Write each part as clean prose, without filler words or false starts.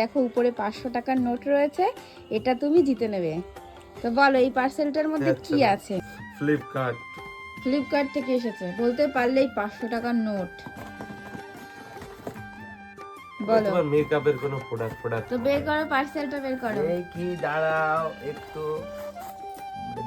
দেখো উপরে 500 টাকার নোট রয়েছে, এটা তুমি জিতে নেবে। তো বলো এই পার্সেলটার মধ্যে কি আছে? ফ্লিপকার্ট থেকে এসেছে, বলতে পারলেই 500 টাকার নোট। বলো তোমার মেকআপের কোনো প্রোডাক্ট তো বের করো, পার্সেলটা বের করো। এই কি দাঁড়াও একটু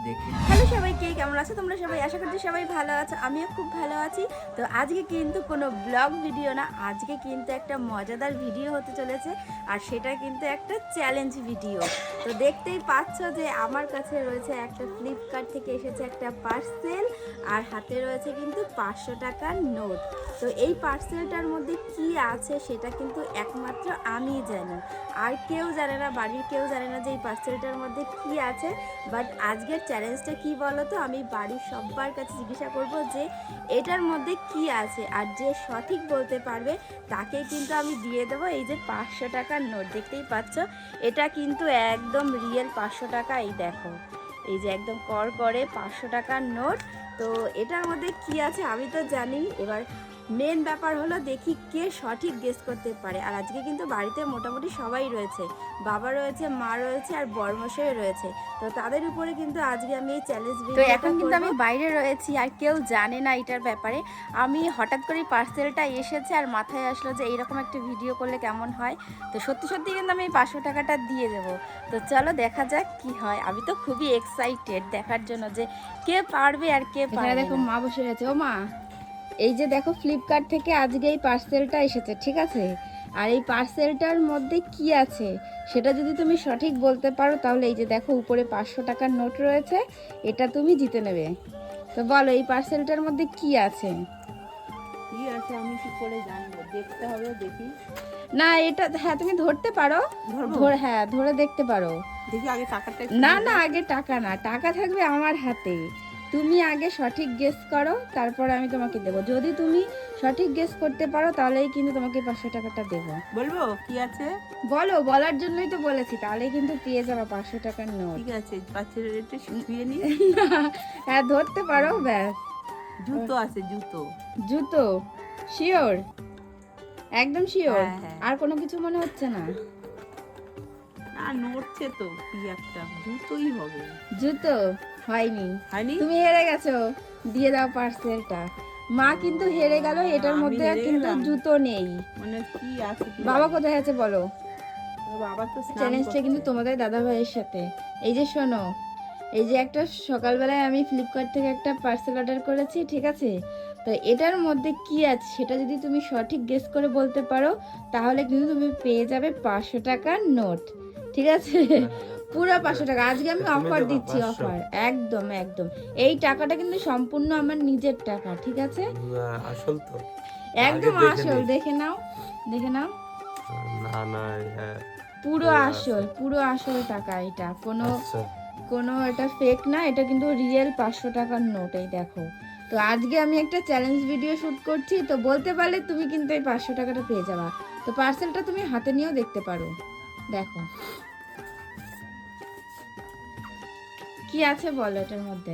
দেখি। হ্যালো সবাইকে, কেমন আছো তোমরা সবাই? আশা করছি সবাই ভালো আছো, আমিও খুব ভালো আছি। তো আজকে কিন্তু কোনো ব্লগ ভিডিও না, আজকে কিন্তু একটা মজাদার ভিডিও হতে চলেছে, আর সেটা কিন্তু একটা চ্যালেঞ্জ ভিডিও। তো দেখতেই পাচ্ছ যে আমার কাছে রয়েছে একটা ফ্লিপকার্ট থেকে এসেছে একটা পার্সেল, আর হাতে রয়েছে কিন্তু 500 টাকার নোট। তো এই পার্সেলটার মধ্যে কি আছে সেটা কিন্তু একমাত্র আমিই জানি, আর কেউ জানে না, বাড়ির কেউ জানে না যে এই পার্সেলটার মধ্যে কি আছে। বাট আজকের চ্যালেঞ্জটা কি বলো তো, আমি বাড়ির সবার কাছে জিজ্ঞাসা করব যে এটার মধ্যে কি আছে, আর যে সঠিক বলতে পারবে তাকে কিন্তু আমি দিয়ে দেবো এই যে 500 টাকার নোট। দেখতেই পাচ্ছ এটা কিন্তু একদম রিয়েল 500 টাকা। এই দেখো, এই যে একদম করে 500 টাকার নোট। তো এটার মধ্যে কি আছে আমি তো জানি, এবার মেন ব্যাপার হলো দেখি কে সঠিক গেস করতে পারে। আর আজকে কিন্তু বাড়িতে মোটামুটি সবাই রয়েছে, বাবা রয়েছে, মা রয়েছে, আর বড়মশাই রয়েছে। তো তাদের উপরে কিন্তু আজকে আমি এই চ্যালেঞ্জ ভিডিও। তো এখন কিন্তু আমি বাইরে রয়েছি আর কেউ জানে না এটার ব্যাপারে। আমি হঠাৎ করে পার্সেলটা এসেছে আর মাথায় আসলো যে এইরকম একটা ভিডিও করলে কেমন হয়। তো সত্যি সত্যি কিন্তু আমি এই 500 টাকাটা দিয়ে দেবো। তো চলো দেখা যাক কি হয়। আমি তো খুবই এক্সাইটেড দেখার জন্য যে কে পারবে আর কে পারবে। দেখো মা বসে গেছে। ও মা, এই যে দেখো ফ্লিপকার্ট থেকে আজকে এই পার্সেলটা এসেছে, ঠিক আছে? আর এই পার্সেলটার মধ্যে কি আছে সেটা যদি তুমি সঠিক বলতে পারো তাহলে এই যে দেখো উপরে 500 টাকার নোট রয়েছে, এটা তুমি জিতে নেবে। তো বলো এই পার্সেলটার মধ্যে কি আছে? কি আছে আমি কি করে জানবো? দেখতে হবে, দেখি। না এটা হ্যাঁ তুমি ধরতে পারো, হ্যাঁ ধরে দেখতে পারো। দেখি আগে টাকাটা। না না আগে টাকা না, টাকা থাকবে আমার হাতে। তুমি আগে সঠিক গেস করো, তারপর আমি তোমাকে দেবো। যদি তুমি সঠিক গেস করতে পারো তাহলেই কিন্তু তোমাকে 500 টাকাটা দেবো। বলবো কি আছে? বলো, বলার জন্যই তো বলেছি, তাহলে কিন্তু পেয়ে যাবা 500 টাকার নোট। ঠিক আছে, বাচ্চার একটু শুয়ে নি। হ্যাঁ ধরতে পারো, ব্যাস। জুতো আছে, জুতো। জুতো? শিওর? একদম শিওর? হ্যাঁ, হ্যাঁ। আর কোনো কিছু মনে হচ্ছে না? না, নড়ছে তো কি একটা, জুতোই হবে। জুতো হয়নি, হয়নি? তুমি হেরে গেছো। দিয়ে দাও পার্সেলটা। মা কিন্তু হেরে গেল, এটার আমি মধ্যে হেরে কিন্তু গেলাম? জুতো নেই। মানে কি আছে? বাবা কোথায় আছে বলো? বাবা তো স্নান চ্যালেঞ্জটা কিন্তু করছে। তোমাদের দাদা ভাইয়ের সাথে। এই যে শোনো, এই যে একটা সকালবেলায় আমি ফ্লিপকার্ট থেকে একটা পার্সেল অর্ডার করেছি, ঠিক আছে? তো এটার মধ্যে কি আছে সেটা যদি তুমি সঠিক গেস করে বলতে পারো তাহলে কিন্তু তুমি পেয়ে যাবে 500 টাকার নোট, ঠিক আছে? পুরো 500 টাকা। আজকে আমি অফার দিচ্ছি, অফার একদম একদম। এই টাকাটা কিন্তু সম্পূর্ণ আমার নিজের টাকা, ঠিক আছে? আসল তো? একদম আগে দেখে আসল, নিই। দেখে নাও, দেখে নাও। না না, হ্যাঁ পুরো আসল, পুরো আসল টাকা এটা, আচ্ছা। কোনো এটা ফেক না, এটা কিন্তু রিয়েল 500 টাকার নোট। এই দেখো, তো আজকে আমি একটা চ্যালেঞ্জ ভিডিও শুট করছি, তো বলতে পারলে তুমি কিন্তু এই 500 টাকাটা পেয়ে যাবা। তো পার্সেলটা তুমি হাতে নিয়েও দেখতে পারো, দেখো কি আছে বলো এটার মধ্যে।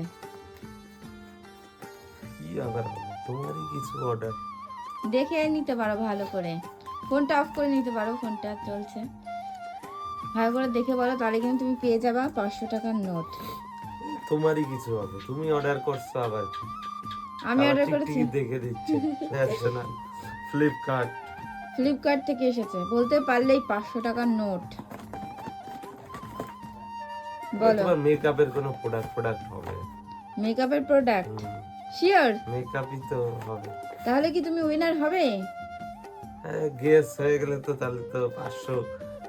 কি আবার হবে? তোমারই কিছু অর্ডার। দেখে নিতে পারো ভালো করে, ফোনটা অফ করে নিতে পারো, ফোনটা চলছে, ভালো করে দেখে বলো, তাহলে কিন্তু তুমি পেয়ে যাবা 500 টাকার নোট। তোমারই কিছু হবে, তুমি অর্ডার করছো আবার কি? আমি আবার অর্ডার টিকটিকি করেছি, দেখে দিচ্ছে। আচ্ছা না, ফ্লিপকার্ট থেকে এসেছে, বলতে পারলেই 500 টাকার নোট। বলো তোমার মেকআপের কোনো প্রোডাক্ট হবে? মেকআপের প্রোডাক্ট? শিওর? মেকআপই তো হবে। তাহলে কি তুমি উইনার হবে? হ্যাঁ, গেস হয়ে গেলে তো তাহলে তো 500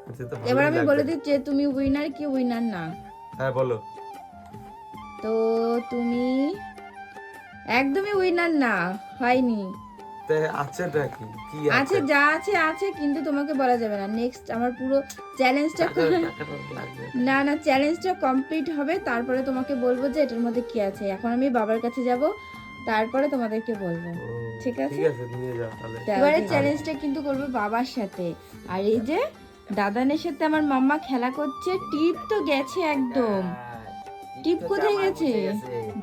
এতে তো ভালোই এবার আমি লাগবে। বলে দিচ্ছি তুমি উইনার কি উইনার না। হ্যাঁ বলো। তো তুমি একদমই উইনার না, হয়নি। তে আছেটা কি? কি আছে, আছে? যা আছে আছে, কিন্তু তোমাকে বলা যাবে না। নেক্সট আমার পুরো চ্যালেঞ্জটা টাকাটা লাগবে। না না, চ্যালেঞ্জটা কমপ্লিট হবে তারপরে তোমাকে বলবো যে এটার মধ্যে কি আছে। এখন আমি বাবার কাছে যাব, তারপরে তোমাদেরকে বলবো, ও, ঠিক আছে? ঠিক আছে, নিয়ে যাও তাহলে। এবারে চ্যালেঞ্জটা কিন্তু করবো বাবার সাথে। আর এই যে দাদানের সাথে আমার মাম্মা খেলা করছে, টিপ তো গেছে একদম। টিপ কোথায় গেছে?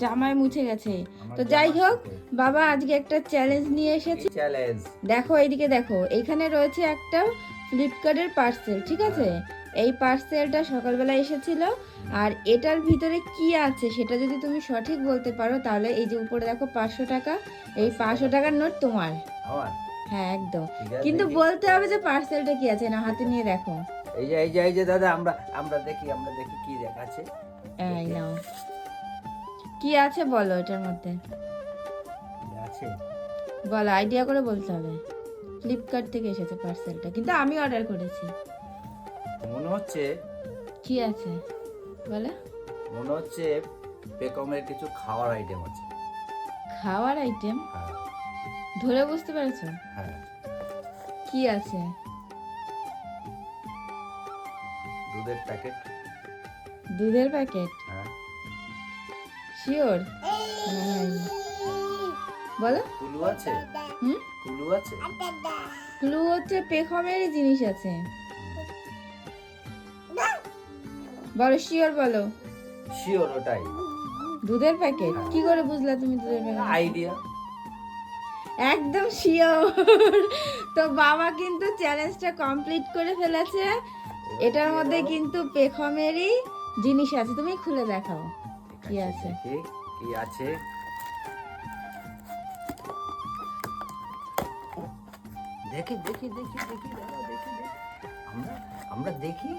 জামায় মুছে গেছে। তো যাই হোক, বাবা আজকে একটা চ্যালেঞ্জ নিয়ে এসেছে। চ্যালেঞ্জ দেখো এইদিকে দেখো, এখানে রয়েছে একটা ফ্লিপকার্টের পার্সেল, ঠিক আছে? এই পার্সেলটা সকালবেলা এসেছিল, আর এটার ভিতরে কি আছে সেটা যদি তুমি সঠিক বলতে পারো তাহলে এই যে উপরে দেখো 500 টাকা, এই 500 টাকার নোট তোমার। আমার হ্যাঁ একদম, ঠিক আছে, কিন্তু দেখি। বলতে হবে যে পার্সেলটা কি আছে, না হাতে নিয়ে দেখো। এই যে দাদা, আমরা দেখি কি দেখাচ্ছে। এই নাও, কি আছে বলো এটার মধ্যে, কি আছে? বলো, আইডিয়া করে বলতে হবে। ফ্লিপকার্ট থেকে এসেছে পার্সেলটা, কিন্তু আমি অর্ডার করেছি। মনে হচ্ছে কি আছে বলো। পেকমের কিছু খাওয়ার আইটেম আছে। খাওয়ার আইটেম? হ্যাঁ ধরে বুঝতে পেরেছো হ্যাঁ, কি আছে? দুধের প্যাকেট। দুধের প্যাকেট? হ্যাঁ, শিওর? বলো। কুলু আছে। হুম, কুলু আছে। ক্লু হচ্ছে পেখমেরই জিনিস আছে। বলো, শিওর বলো। শিওর ওটাই। দুধের প্যাকেট? কি করে বুঝলা তুমি দুধের প্যাকেট? আইডিয়া। একদম শিওর। তো বাবা কিন্তু চ্যালেঞ্জটা কমপ্লিট করে ফেলেছে। এটার মধ্যে কিন্তু পেখমেরই জিনিস আছে, তুমি খুলে দেখাও কি আছে। কি আছে? দেখি দাদা, দেখি। আমরা দেখি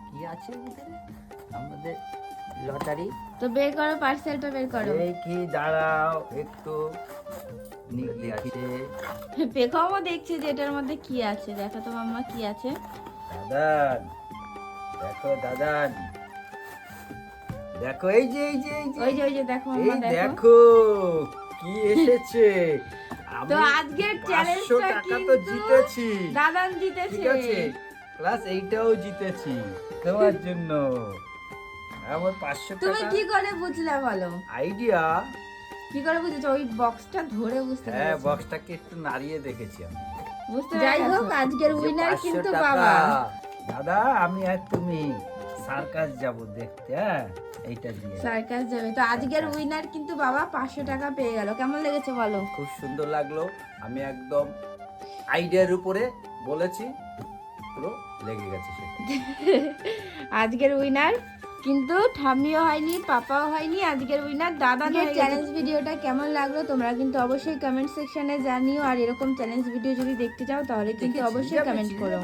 কি আছে ভিতরে। আমাদের লটারি। তো বের করো, পার্সেলটা বের করো। দেখি, দাঁড়াও একটু। দেখি পেখমও দেখছে যে এটার মধ্যে কি আছে। দেখো তো মাম্মা কি আছে। দাদান, দাদান দেখো, এই যে ওই যে দেখো এই মাম্মা, দেখো। দেখো কি এসেছে। আমি তো আজকের 500 চ্যালেঞ্জটা টাকা তো কিন্তু জিতেছি। দাদান জিতেছে। ঠিক আছে, প্লাস এইটাও জিতেছি তোমার জন্য। আমার 500 তুমি টাকা কি করে বুঝলে বলো? আইডিয়া। কি করে বুঝেছো? ওই বক্সটা ধরে বুঝতে হ্যাঁ, পেরেছো? বক্সটাকে একটু নাড়িয়ে দেখেছি আমি। বুঝতে যাই হোক, আজকের যে উইনার 500 কিন্তু টাকা। বাবা। দাদা, আমি আর তুমি সার্কাস যাব দেখতে। হ্যাঁ, এইটা দিয়ে সার্কাস যাবে। তো আজকের উইনার কিন্তু বাবা 500 টাকা পেয়ে গেল। কেমন লেগেছে বলো? খুব সুন্দর লাগলো। আমি একদম আইডিয়ার উপরে বলেছি, পুরো লেগে গেছে সেটা। আজকের উইনার কিন্তু ঠাম্মিও হয়নি, পাপাও হয়নি, আজকের উইনার দাদা। চ্যালেঞ্জ ভিডিওটা কেমন লাগলো তোমরা কিন্তু অবশ্যই কমেন্ট সেকশনে জানিও। আর এরকম চ্যালেঞ্জ ভিডিও যদি দেখতে চাও তাহলে কিন্তু অবশ্যই কমেন্ট করো।